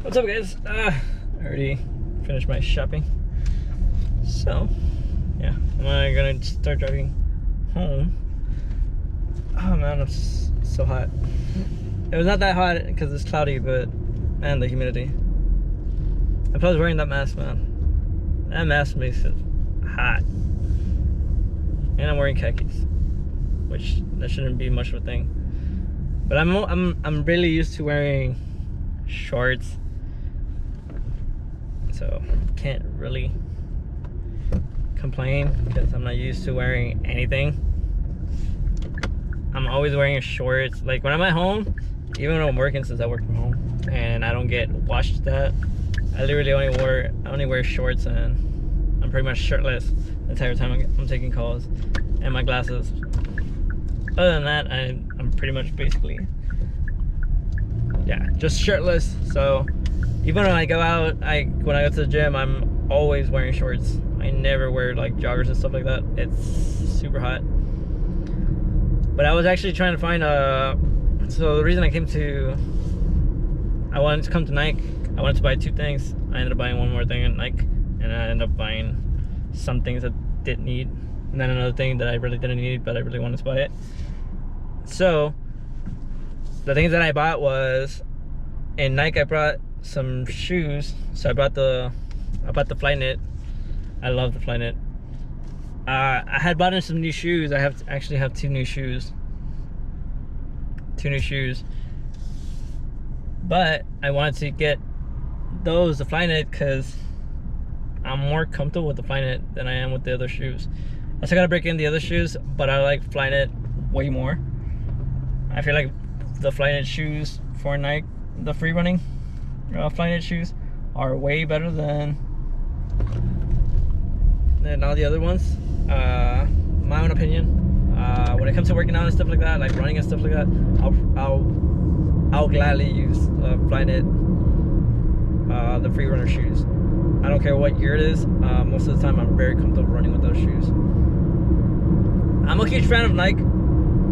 What's up, guys? I already finished my shopping, so yeah, I'm gonna start driving home. Oh man, it's so hot. It was not that hot because it's cloudy, but man, the humidity. If I was wearing that mask, man, that mask makes it hot. And I'm wearing khakis, which that shouldn't be much of a thing. But I'm really used to wearing shorts, so can't really complain because I'm not used to wearing anything. I'm always wearing shorts. Like when I'm at home, even when I'm working, since I work from home and I don't get washed that, I literally only wear shorts, and I'm pretty much shirtless the entire time I'm taking calls, and my glasses. Other than that, I'm pretty much basically, yeah, just shirtless. So even when I go out, when I go to the gym, I'm always wearing shorts. I never wear like joggers and stuff like that. It's super hot. But I was actually trying to find so the reason I wanted to come to Nike, I wanted to buy two things. I ended up buying one more thing at Nike, and I ended up buying some things that didn't need, and then another thing that I really didn't need, but I really wanted to buy it. So the things that I bought was, in Nike I brought some shoes. So I bought the Flyknit. I love the Flyknit. I had bought in some new shoes. I actually have two new shoes. But I wanted to get the Flyknit because I'm more comfortable with the Flyknit than I am with the other shoes. I still gotta break in the other shoes, but I like Flyknit way more. I feel like the Flyknit shoes for Nike, the free running Flyknit shoes, are way better than all the other ones. My own opinion. When it comes to working out and stuff like that, like running and stuff like that, I'll gladly use Flyknit, the free runner shoes. I don't care what year it is. Most of the time, I'm very comfortable running with those shoes. I'm a huge fan of Nike.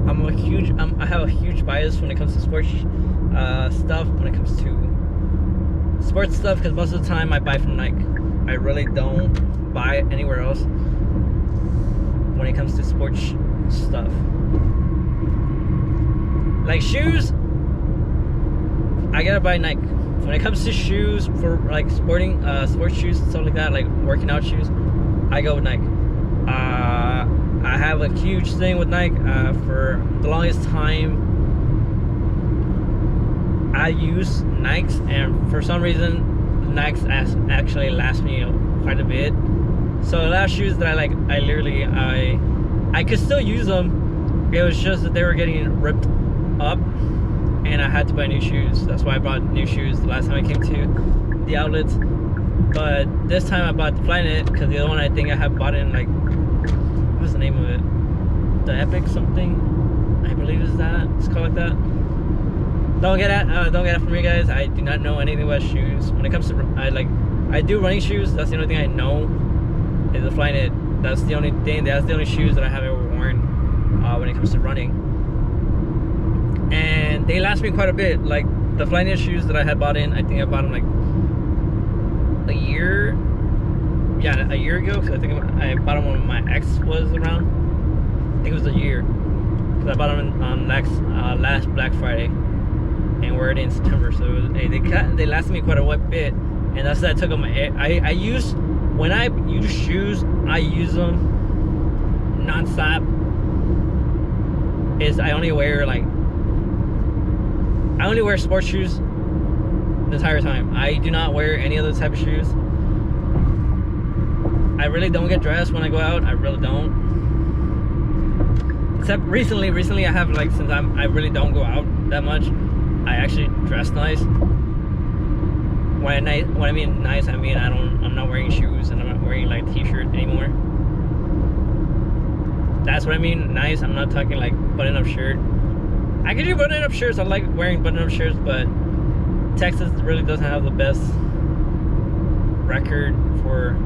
I have a huge bias when it comes to sports stuff. When it comes to sports stuff, because most of the time I buy from Nike. I really don't buy anywhere else when it comes to sports stuff. Like shoes, I gotta buy Nike. When it comes to shoes for like sports shoes and stuff like that, like working out shoes, I go with Nike. I have a huge thing with Nike. For the longest time, I use Nikes, and for some reason, Nikes actually last me quite a bit. So the last shoes that I literally I could still use them. It was just that they were getting ripped up, and I had to buy new shoes. That's why I bought new shoes the last time I came to the outlets. But this time I bought the Flyknit because the other one I think I have bought in, like, what's the name of it? The Epic something, I believe is that. It's called like that. Don't get it from me, guys. I do not know anything about shoes. When it comes to I do running shoes. That's the only thing I know is the Flyknit. That's the only shoes that I have ever worn when it comes to running. And they last me quite a bit. Like the Flyknit shoes that I had bought in, I think I bought them like a year ago, because I think I bought them when my ex was around. I think it was a year, because I bought them on last Black Friday, and we're already in September, so they lasted me quite a bit. And that's that I took them. When I use shoes, I use them non-stop. I only wear sports shoes the entire time. I do not wear any other type of shoes. I really don't get dressed when I go out. I really don't. Except recently I have, like, since I really don't go out that much, I actually dress nice. When I mean nice, I mean I'm not wearing shoes, and I'm not wearing like t-shirt anymore. That's what I mean nice. I'm not talking like button-up shirt. I can do button-up shirts. I like wearing button-up shirts, but Texas really doesn't have the best record for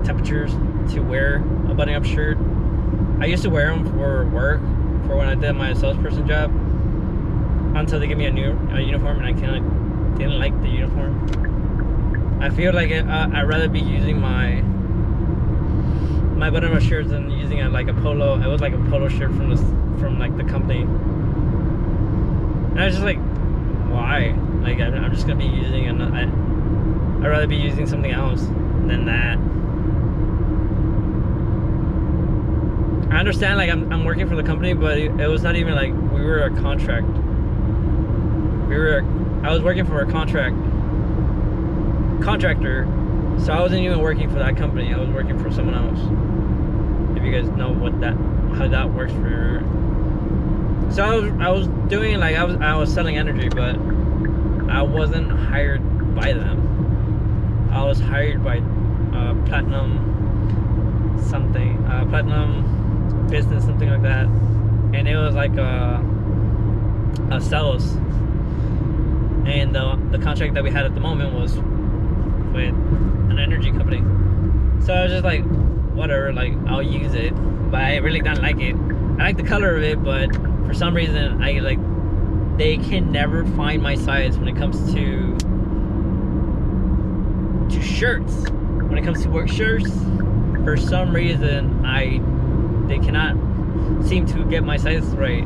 temperatures to wear a button-up shirt. I used to wear them for work, for when I did my salesperson job, until they give me a new uniform, and I cannot didn't like the uniform. I feel like I'd rather be using my button-up shirts than using like a polo. It was like a polo shirt from like the company. And I was just like, why? Like I'm just gonna be using I'd rather be using something else than that. I understand, like I'm working for the company, but it was not even like we were a contract. I was working for a contractor, so I wasn't even working for that company. I was working for someone else. If you guys know how that works for. So I was doing like I was selling energy, but I wasn't hired by them. I was hired by Platinum Business, something like that, and it was like a sales. And the contract that we had at the moment was with an energy company. So I was just like, whatever, like I'll use it, but I really don't like it. I like the color of it, but for some reason they can never find my size when it comes to shirts. When it comes to work shirts, for some reason they cannot seem to get my size right.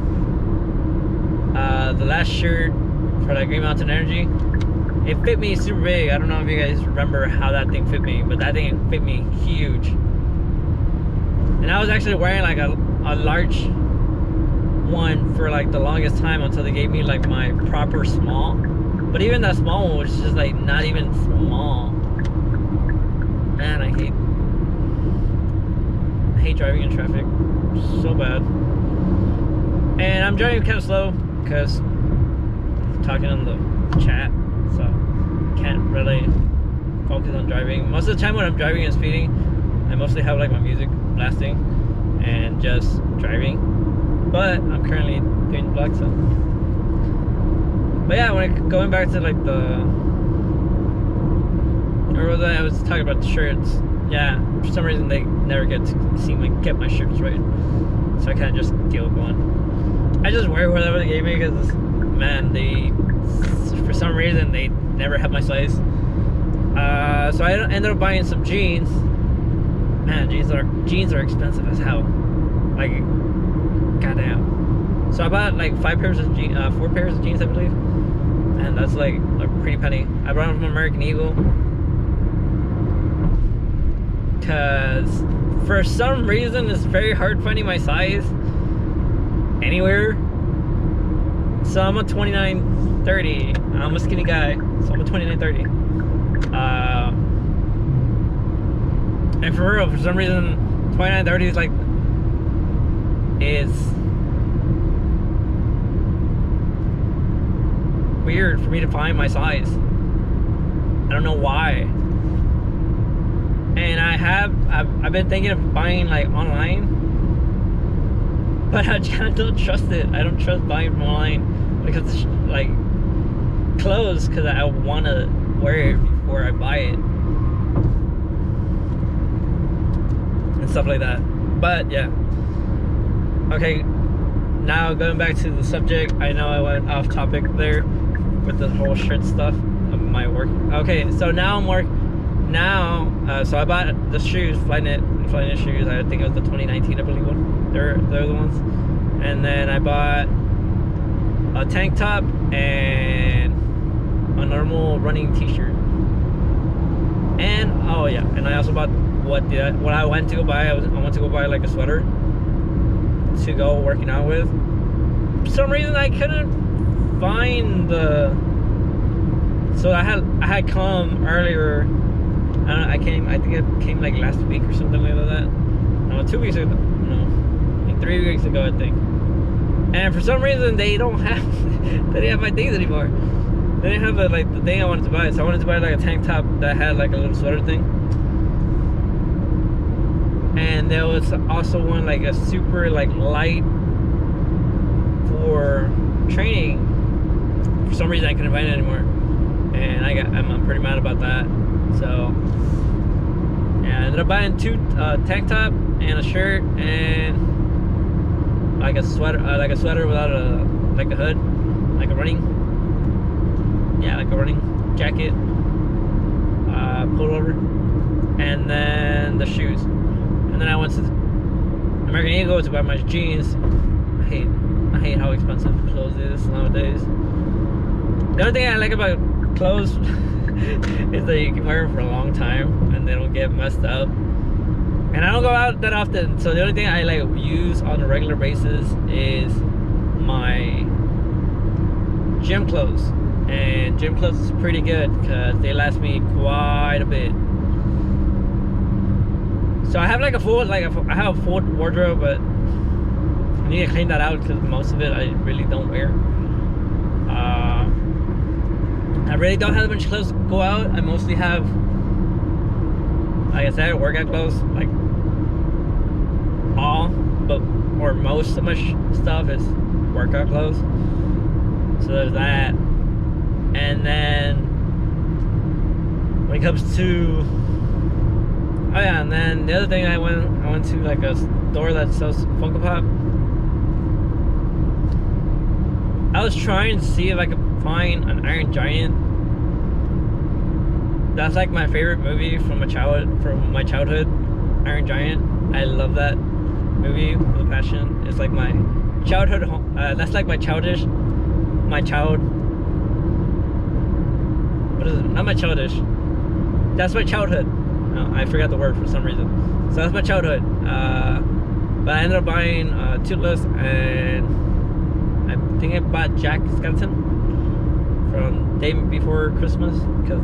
The last shirt for like Green Mountain Energy, it fit me super big. I don't know if you guys remember how that thing fit me, but that thing fit me huge. And I was actually wearing like a large one for like the longest time until they gave me like my proper small. But even that small one was just like not even small. Man, I hate driving in traffic so bad. And I'm driving kind of slow because I'm talking on the chat, so can't really focus on driving. Most of the time when I'm driving and speeding, I mostly have like my music blasting and just driving. But I'm currently doing the vlog, so. But yeah, going back to like I was talking about the shirts. Yeah, for some reason they never get my shirts right, so I kind of just deal with one. I just wear whatever they gave me because, man, for some reason they never have my size. So I ended up buying some jeans. Man, jeans are expensive as hell. Like, goddamn. So I bought like 4 pairs of jeans, I believe, and that's like a pretty penny. I bought them from American Eagle because for some reason it's very hard finding my size anywhere. So I'm a 29-30. I'm a skinny guy, so I'm a 29-30. And for real, for some reason, 29-30 is like weird for me to find my size. I don't know why. And I've been thinking of buying like online, but I just don't trust it. I don't trust buying from online because it's like clothes, because I want to wear it before I buy it and stuff like that. But yeah, okay, now going back to the subject. I know I went off topic there with the whole shirt stuff of my work. Okay, so now so I bought the shoes, Flyknit shoes. I think it was the 2019, I believe one. They're the ones. And then I bought a tank top and a normal running t-shirt. And oh yeah, and I also bought what I went to go buy. I went to go buy like a sweater to go working out with. For some reason I couldn't find so I had come earlier. I think it came like last week or something like that. No, 2 weeks ago. No, like 3 weeks ago, I think. And for some reason they didn't have my things anymore. They didn't have like the thing I wanted to buy. So I wanted to buy like a tank top that had like a little sweater thing. And there was also one like a super like light for training. For some reason I couldn't find it anymore, and I'm pretty mad about that. So yeah, I ended up buying 2 tank top and a shirt and like a sweater without a hood, like a running. yeah, like a running jacket, pullover, and then the shoes. And then I went to American Eagle to buy my jeans. I hate how expensive clothes is nowadays. The other thing I like about clothes is that you can wear them for a long time and they don't get messed up. And I don't go out that often, so the only thing I like use on a regular basis is my gym clothes. And gym clothes is pretty good because they last me quite a bit. So I have like a full, I have a full wardrobe, but I need to clean that out because most of it I really don't wear. I really don't have a bunch of clothes to go out. I mostly have, like I said, workout clothes, like most of my stuff is workout clothes. So there's that. And then when it comes to, oh yeah, and then the other thing I went to like a store that sells Funko Pop. I was trying to see if I could find an Iron Giant. That's like my favorite movie from my childhood. Iron Giant. I love that movie with a passion. It's like my childhood. That's like my childish. What is it? Not my childish. That's my childhood. No, I forgot the word for some reason. So that's my childhood. But I ended up buying Toothless, and I think I bought Jack Skellington from day before Christmas because